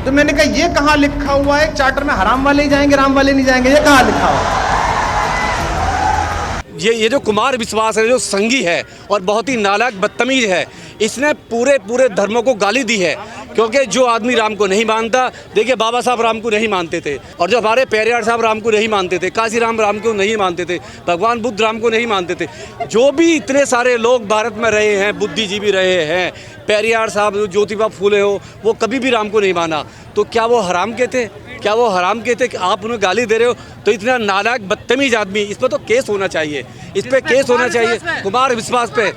तो मैंने कहा ये कहाँ लिखा हुआ है चार्टर में हराम वाले ही जाएंगे राम वाले नहीं जाएंगे, ये कहाँ लिखा हुआ है? ये जो कुमार विश्वास है, जो संगी है और बहुत ही नालायक बदतमीज है, इसने पूरे धर्मों को गाली दी है। क्योंकि जो आदमी राम को नहीं मानता, देखिए बाबा साहब राम को नहीं मानते थे, और जो हमारे पेरियार साहब राम को नहीं मानते थे, काशी राम को नहीं मानते थे, भगवान बुद्ध राम को नहीं मानते थे, जो भी इतने सारे लोग भारत में रहे हैं, बुद्धिजीवी रहे हैं, पेरियार साहब, ज्योतिबा फूले हो, वो कभी भी राम को नहीं माना। तो क्या वो हराम कहते? क्या वो हराम कहते कि आप उन्हें गाली दे रहे हो? तो इतना नालायक बदतमीज आदमी, इस पर तो केस होना चाहिए, इस पर केस होना चाहिए। कुमार विश्वास पे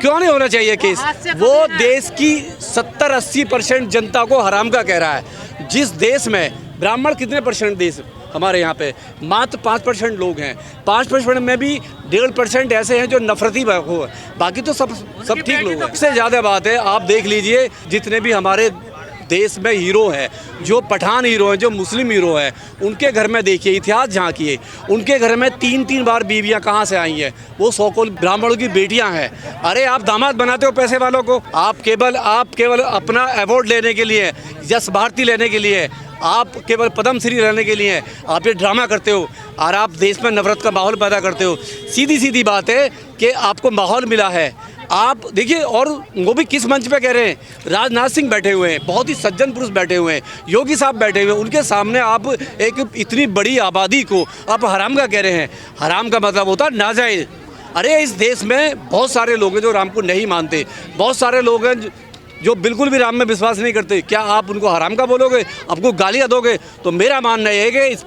क्यों नहीं होना चाहिए केस? वो देश की 70-80% जनता को हराम का कह रहा है। जिस देश में ब्राह्मण कितने परसेंट देश हमारे यहाँ पे मात्र 5% लोग हैं, 5% में भी 1.5% ऐसे हैं जो नफरती हो, बाकी तो सब ठीक लोग हैं। इससे ज़्यादा बात है, आप देख लीजिए जितने भी हमारे देश में हीरो हैं, जो पठान हीरो हैं, जो मुस्लिम हीरो हैं, उनके घर में देखिए, इतिहास झांकिए, उनके घर में 3-3 बार बीवियां कहाँ से आई हैं? वो सौ-कौल ब्राह्मणों की बेटियां हैं। अरे आप दामाद बनाते हो पैसे वालों को, आप केवल अपना अवार्ड लेने के लिए, यश भारती लेने के लिए, आप केवल पद्म श्री लेने के लिए आप ये ड्रामा करते हो और आप देश में नफरत का माहौल पैदा करते हो। सीधी बात है कि आपको माहौल मिला है, आप देखिए, और वो भी किस मंच पे कह रहे हैं? राजनाथ सिंह बैठे हुए हैं, बहुत ही सज्जन पुरुष बैठे हुए हैं, योगी साहब बैठे हुए हैं, उनके सामने आप एक इतनी बड़ी आबादी को आप हराम का कह रहे हैं। हराम का मतलब होता है नाजायज़। अरे इस देश में बहुत सारे लोग हैं जो राम को नहीं मानते, बहुत सारे लोग हैं जो बिल्कुल भी राम में विश्वास नहीं करते। क्या आप उनको हराम का बोलोगे, आपको गालियाँ दोगे? तो मेरा मानना है कि इस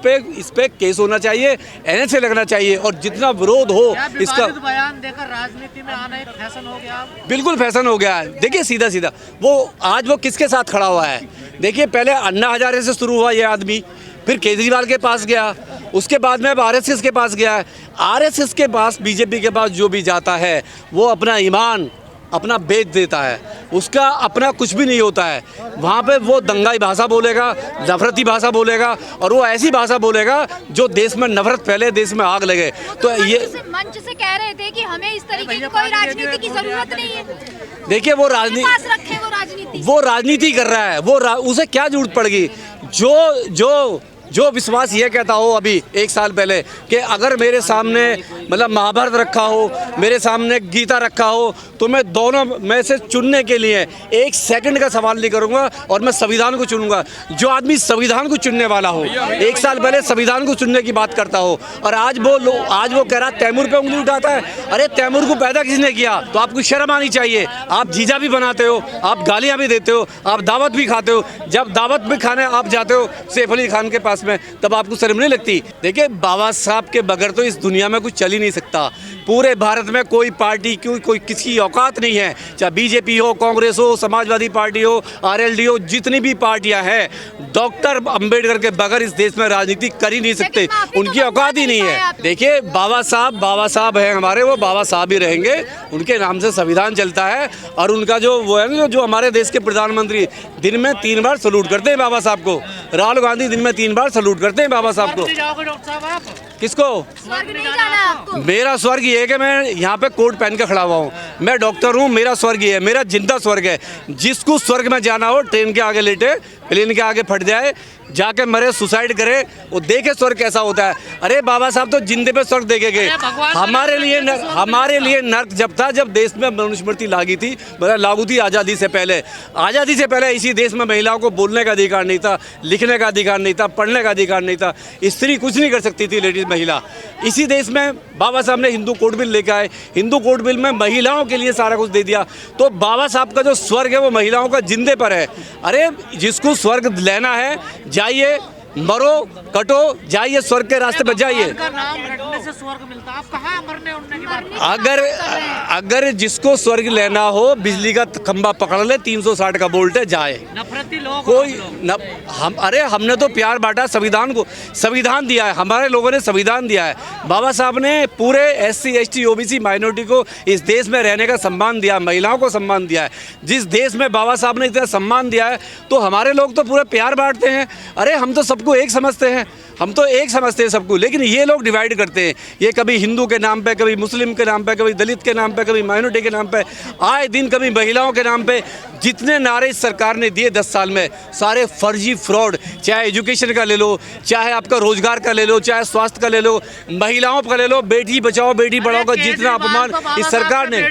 पे केस होना चाहिए, NSA लगना चाहिए, और जितना विरोध हो इसका बयान देकर राजनीति में आना एक फैशन हो गया। बिल्कुल फैशन हो गया है। देखिए सीधा वो आज वो किसके साथ खड़ा हुआ है? देखिए पहले अन्ना हजारे से शुरू हुआ ये आदमी, फिर केजरीवाल के पास गया, उसके बाद में अब RSS के पास गया है। RSS के पास, बीजेपी के पास जो भी जाता है वो अपना ईमान अपना बेच देता है, उसका अपना कुछ भी नहीं होता है। वहाँ पे वो दंगाई भाषा बोलेगा, नफरती भाषा बोलेगा, और वो ऐसी भाषा बोलेगा जो देश में नफरत फैले, देश में आग लगे। तो ये मंच से कह रहे थे कि हमें इस तरीके की कोई राजनीति की जरूरत नहीं है। देखिए वो राजनीति कर रहा है, उसे क्या जरूरत पड़ गई? जो विश्वास ये कहता हो अभी 1 साल पहले कि अगर मेरे सामने मतलब महाभारत रखा हो, मेरे सामने गीता रखा हो, तो मैं दोनों में से चुनने के लिए 1 सेकंड का सवाल नहीं करूंगा और मैं संविधान को चुनूंगा। जो आदमी संविधान को चुनने वाला हो, 1 साल पहले संविधान को चुनने की बात करता हो, और आज वो कह रहा तैमूर पे उंगली उठाता है। अरे तैमूर को पैदा किसने किया? तो आपको शर्म आनी चाहिए। आप जीजा भी बनाते हो, आप गालियाँ भी देते हो, आप दावत भी खाते हो। जब दावत भी खाने आप जाते हो सैफ अली खान के पास में, तब आपको शर्म नहीं लगती? देखिए बाबा साहब के बगैर तो इस दुनिया में कुछ चल ही नहीं सकता। पूरे भारत में कोई पार्टी कोई किसी औकात नहीं है, चाहे बीजेपी हो, कांग्रेस हो, समाजवादी पार्टी हो, RLD हो, जितनी भी पार्टियां हैं, डॉक्टर अंबेडकर के बगैर इस देश में राजनीति कर ही नहीं सकते, उनकी औकात ही नहीं है। देखिए बाबा साहब हैं हमारे, वो बाबा साहब ही रहेंगे, उनके नाम से संविधान चलता है। और उनका जो वो है ना, जो हमारे देश के प्रधानमंत्री दिन में 3 बार सलूट करते हैं बाबा साहब को। राहुल गांधी दिन में 3 बार सलूट करते हैं बाबा साहब को। किसको? स्वर्ग नहीं जाना आपको। मेरा स्वर्ग ये है कि मैं यहाँ पे कोट पहन के खड़ा हुआ हूँ, मैं डॉक्टर हूँ, मेरा स्वर्ग ये है, मेरा जिंदा स्वर्ग है। जिसको स्वर्ग में जाना हो ट्रेन के आगे लेटे, प्लेन के आगे फट जाए, जाके मरे, सुसाइड करे, वो देखे स्वर्ग कैसा होता है। अरे बाबा साहब तो जिंदे पे स्वर्ग देखे गए। हमारे लिए नर्क जब था, जब देश में मनुस्मृति लागू थी आज़ादी से पहले। इसी देश में महिलाओं को बोलने का अधिकार नहीं था, लिखने का अधिकार नहीं था, पढ़ने का अधिकार नहीं था, स्त्री कुछ नहीं कर सकती थी, लेडीज महिला। इसी देश में बाबा साहब ने हिंदू कोड बिल लेकर आए, हिंदू कोड बिल में महिलाओं के लिए सारा कुछ दे दिया। तो बाबा साहब का जो स्वर्ग है वो महिलाओं का जिंदे पर है। अरे जिसको स्वर्ग लेना है जाइए, मरो कटो, जाइए स्वर्ग के रास्ते पर जाइए। नाम रटने से स्वर्ग मिलता है, आप कहाँ मरने उड़ने की बात? अगर जिसको स्वर्ग लेना हो, बिजली का खंभा पकड़ ले, 360 का वोल्ट है, जाए। नफरती लोग कोई अरे हमने तो प्यार बांटा, संविधान को संविधान दिया है, हमारे लोगों ने संविधान दिया है। बाबा साहब ने पूरे SC ST OBC माइनॉरिटी को इस देश में रहने का सम्मान दिया, महिलाओं को सम्मान दिया है। जिस देश में बाबा साहब ने इतना सम्मान दिया है, तो हमारे लोग तो पूरे प्यार बांटते हैं। अरे हम तो सबको एक समझते हैं, हम तो एक समझते हैं सबको, लेकिन ये लोग डिवाइड करते हैं। ये कभी हिंदू के नाम पे, कभी मुस्लिम के नाम पे, कभी दलित के नाम पे, कभी माइनॉरिटी के नाम पे, आए दिन कभी महिलाओं के नाम पे। जितने नारे इस सरकार ने दिए 10 साल में, सारे फर्जी फ्रॉड, चाहे एजुकेशन का ले लो, चाहे आपका रोजगार का ले लो, चाहे स्वास्थ्य का ले लो, महिलाओं का ले लो, बेटी बचाओ बेटी पढ़ाओ का जितना अपमान इस सरकार ने।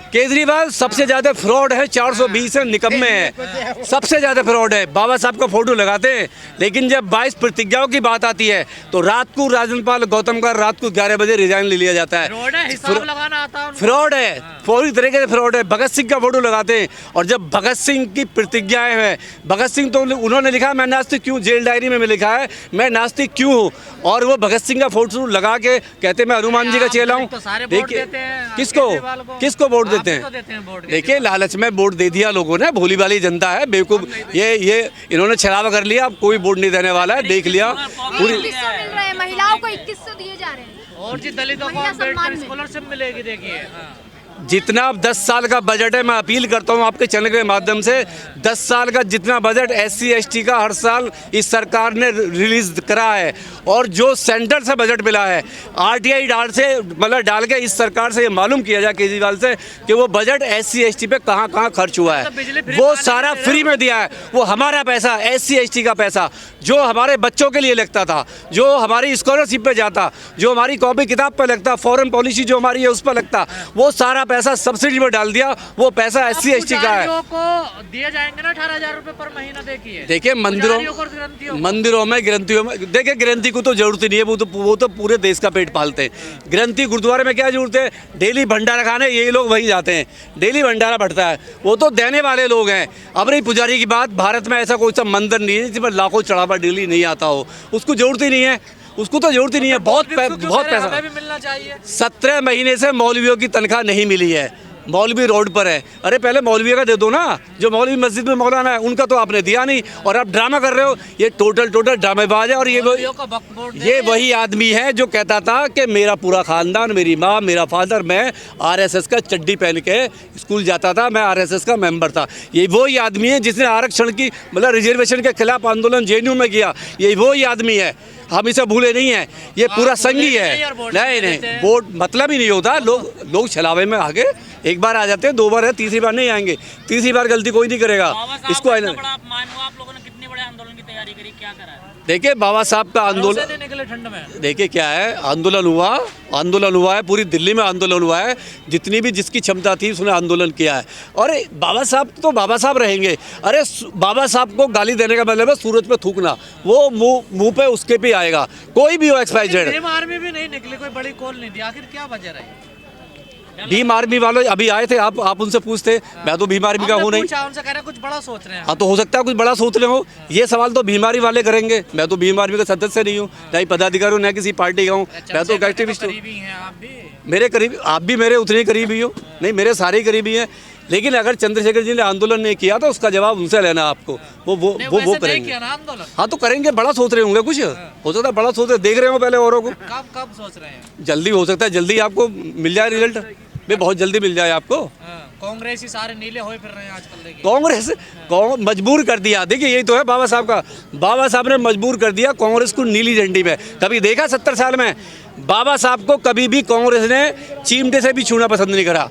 केजरीवाल सबसे ज्यादा फ्रॉड है, 420 है, निकम्मे है, सबसे ज्यादा फ्रॉड है। बाबा साहब का फोटो लगाते हैं, लेकिन जब 22 प्रतिज्ञाओं की बात आती है तो रात को राजनपाल गौतम का रात को 11 बजे रिजाइन ले लिया जाता है। फ्रॉड है, पूरी तरीके से फ्रॉड है। भगत सिंह का फोटो लगाते हैं, और जब भगत सिंह की प्रतिज्ञाएं हैं, भगत सिंह तो उन्होंने लिखा मैं नास्तिक क्यों, जेल डायरी में लिखा है मैं नास्तिक क्यों हूँ, और वो भगत सिंह का फोटो लगा के कहते मैं हनुमान जी का चेला हूँ। देखिए किसको वोट देते हैं। देखिए लालच में वोट दे दिया लोगों ने, भोली भाली जनता है, बेवकूफ। ये इन्होंने छलावा कर लिया, अब कोई वोट नहीं देने वाला है, देख लिया। पूरी 2100 मिल रहे हैं, महिलाओं को 2100 दिए जा रहे हैं, और जी दलितों को स्कॉलरशिप मिलेगी। देखिए जितना 10 साल का बजट है, मैं अपील करता हूं आपके चैनल के माध्यम से, 10 साल का जितना बजट SC ST का हर साल इस सरकार ने रिलीज करा है, और जो सेंटर से बजट मिला है RTI डाल के इस सरकार से ये मालूम किया जाए केजरीवाल से कि वो बजट SC ST पे कहाँ कहाँ खर्च हुआ है। वो सारा फ्री में दिया है, वो हमारा पैसा, SC ST का पैसा जो हमारे बच्चों के लिए लगता था, जो हमारी स्कॉलरशिप पे जाता, जो हमारी कॉपी किताब पे लगता, फॉरेन पॉलिसी जो हमारी है उस पर लगता, वो सारा पैसा सब्सिडी में डाल दिया। वो पैसा SC ST का है। को दिए जाएंगे ना 18,000 रुपए पर महीना। देखिए मंदिरों में ग्रंथियों में, देखिए ग्रंथी को तो जरूरत ही नहीं है, वो तो पूरे देश का पेट पालते हैं। ग्रंथी गुरुद्वारे में क्या जरूरत है, डेली भंडारा खाने यही लोग वही जाते हैं, डेली भंडारा बढ़ता है, वो तो देने वाले लोग हैं। अब रही पुजारी की बात, भारत में ऐसा कोई सा मंदिर नहीं है जिस पर लाखों चढ़ावा डेली नहीं आता हो, उसको जरूरत ही नहीं है, उसको तो जरूरत ही नहीं है। बहुत पैसा भी मिलना चाहिए। 17 महीने से मौलवियों की तनख्वाह नहीं मिली है, मौलवी रोड पर है। अरे पहले मौलवी का दे दो ना, जो मौलवी मस्जिद में मौलाना है उनका तो आपने दिया नहीं, और आप ड्रामा कर रहे हो। ये टोटल ड्रामेबाज है। और ये वही आदमी है जो कहता था कि मेरा पूरा खानदान, मेरी माँ, मेरा फादर, मैं RSS का चड्डी पहन के स्कूल जाता था, मैं RSS का मेंबर था। ये वही आदमी है जिसने आरक्षण की मतलब रिजर्वेशन के खिलाफ आंदोलन JNU में किया। ये वही आदमी है, हम इसे भूले नहीं है। ये पूरा संगी है। नहीं वोट मतलब ही नहीं होता। लोग छलावे में आगे एक बार आ जाते हैं, 2 बार है, तीसरी बार नहीं आएंगे। तीसरी बार गलती कोई नहीं करेगा। इसको आप लोगों ने कितने बड़े आंदोलन की तैयारी करी, क्या करा है? देखिए बाबा साहब का आंदोलन, निकले ठंड में। देखिए क्या है, आंदोलन हुआ है, पूरी दिल्ली में आंदोलन हुआ है। जितनी भी जिसकी क्षमता थी उसने आंदोलन किया है। और बाबा साहब तो बाबा साहब रहेंगे। अरे बाबा साहब को गाली देने का मतलब है सूरज पे थूकना, वो मुंह पे उसके पे आएगा, कोई भी हो XYZ। भीम आर्मी भी नहीं निकले, कोई बड़ी कॉल नहीं दी, आखिर क्या वजह रही? भीम आर्मी वाले अभी आए थे, आप उनसे पूछते। मैं तो भीम आर्मी का हूँ नहीं। उनसे कह रहे कुछ बड़ा सोच रहे हैं। हाँ तो हो सकता है कुछ बड़ा सोच रहे हो। ये सवाल तो भीम आर्मी वाले करेंगे। मैं तो भीम आर्मी का सदस्य नहीं हूँ, ना ही पदाधिकारी हूँ, ना किसी पार्टी का हूँ। मैं तो एक्टिविस्ट हूँ। मेरे करीब आप भी मेरे उतने करीबी हो। नहीं, मेरे सारे करीबी हैं। लेकिन अगर चंद्रशेखर जी ने आंदोलन नहीं किया तो उसका जवाब उनसे लेना आपको। वो करेंगे। हाँ तो करेंगे, बड़ा सोच रहे होंगे, कुछ हो सकता है बड़ा सोच रहे, देख रहे हो पहले औरों को। कब सोच रहे हैं? जल्दी हो सकता है, जल्दी आपको मिल जाए रिजल्ट, बहुत जल्दी मिल जाए आपको। कांग्रेस ही सारे नीले होए फिर रहे हैं आजकल। कांग्रेस मजबूर कर दिया। देखिए यही तो है बाबा साहब का। बाबा साहब ने मजबूर कर दिया कांग्रेस को नीली झंडी में। कभी देखा 70 साल में बाबा साहब को कभी भी कांग्रेस ने चिमटे से भी छूना पसंद नहीं करा।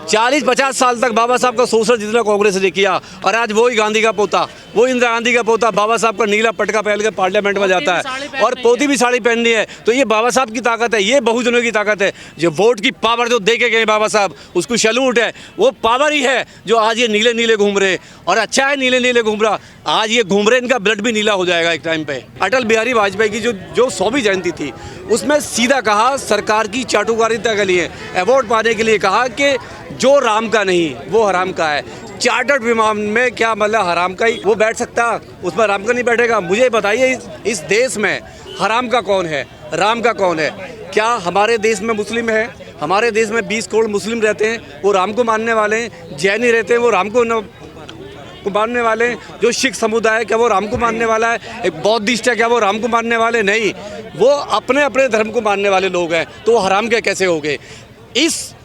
40-50 साल तक बाबा साहब का शोषण जितना कांग्रेस ने किया, और आज वही गांधी का पोता, वो इंदिरा गांधी का पोता बाबा साहब का नीला पटका पहन के पार्लियामेंट में जाता है, और पोती भी साड़ी पहननी है। तो ये बाबा साहब की ताकत है, ये बहुजनों की ताकत है। जो वोट की पावर जो दे के गए बाबा साहब, उसको सैल्यूट है। वो पावर ही है जो आज ये नीले नीले घूम रहे। और अच्छा है नीले नीले घूम रहा, आज ये घूम रहे, इनका ब्लड भी नीला हो जाएगा एक टाइम पे। अटल बिहारी वाजपेयी की जो 100वीं जयंती थी, उसमें सीधा कहा सरकार की चाटुकारिता के लिए, अवार्ड पाने के लिए कहा कि जो राम का नहीं वो हराम का है। चार्टर्ड विमान में क्या मतलब हराम का ही वो बैठ सकता, उसमें राम का नहीं बैठेगा? मुझे बताइए इस देश में हराम का कौन है, राम का कौन है? क्या हमारे देश में मुस्लिम है? हमारे देश में 20 करोड़ मुस्लिम रहते हैं, वो राम को मानने वाले हैं। जैनी रहते हैं, वो राम को मानने वाले हैं। जो सिख समुदाय है क्या वो राम को मानने वाला है? एक बौद्धिस्ट है क्या वो राम को मानने वाले? नहीं, वो अपने अपने धर्म को मानने वाले लोग हैं। तो वो हराम के कैसे हो गए? इस